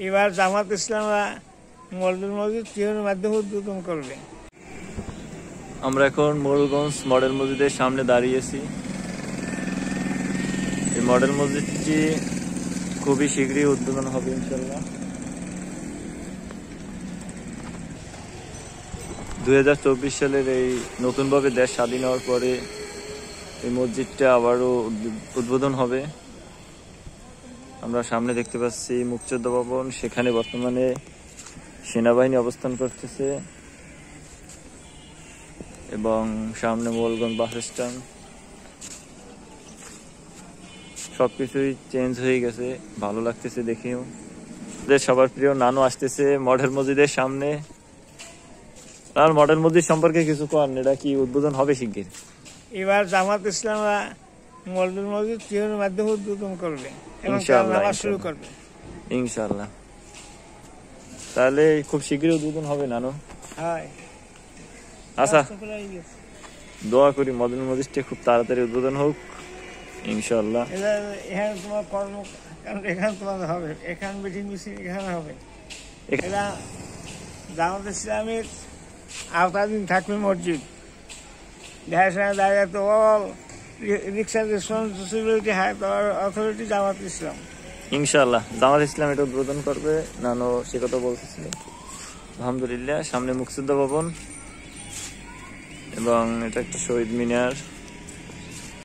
এবার জামাত ইসলামরা মডেল মসজিদ টিউনের মাধ্যমে উদ্বোধন করবে। আমরা এখন মোড়লগঞ্জ মডেল মসজিদের সামনে দাঁড়িয়েছি। এই মডেল মসজিদটি খুবই শীঘ্রই উদ্বোধন হবে ইনশাল্লাহ। 2024 সালের এই নতুনভাবে দেশ স্বাধীন হওয়ার পরে এই মসজিদটা আবারও উদ্বোধন হবে। আমরা সামনে দেখতে পাচ্ছি মুক্তিযোদ্ধা ভবন, সেখানে বর্তমানে সেনাবাহিনী অবস্থান করতেছে এবং সামনে মোড়লগঞ্জ বাস স্ট্যান্ড। সবকিছুই চেঞ্জ হয়ে গেছে, ভালো লাগতেছে দেখেও। সবার প্রিয় নানু আসতেছে মডেল মসজিদের সামনে। আর মডেল মসজিদ সম্পর্কে কিছু কর, এটা কি উদ্বোধন হবে শিগগির? এবার জামাত ইসলামরা মডেল মসজিদ টিউনের মাধ্যমে উদ্বোধন করবে এবং নামাজ শুরু করবে ইনশাআল্লাহ। তাহলে খুব শীঘ্রই উদ্বোধন হবে নানু। আচ্ছা, দোয়া করি মডেল মসজিদটা খুব তাড়াতাড়ি উদ্বোধন হোক ইনশাআল্লাহ। এখানে তোমার কর্ম, কারণ এখানে তোমাদের হবে, এখানে মিটিং মিছিল এখানে হবে। এটা জামাত ইসলামের আওতাধীন থাকবে মসজিদ। দেখাশোনা দায়িত্ব অল রিক্সা রেসপন্সিবিলিটি অথরিটি জামাত ইসলাম ইনশাআল্লাহ। জামাত ইসলাম এটা উদ্বোধন করবে, নানু সে কথা বলতেছিলেন। আলহামদুলিল্লাহ। সামনে মুক্তিযোদ্ধা ভবন এবং এটা একটা শহীদ মিনার।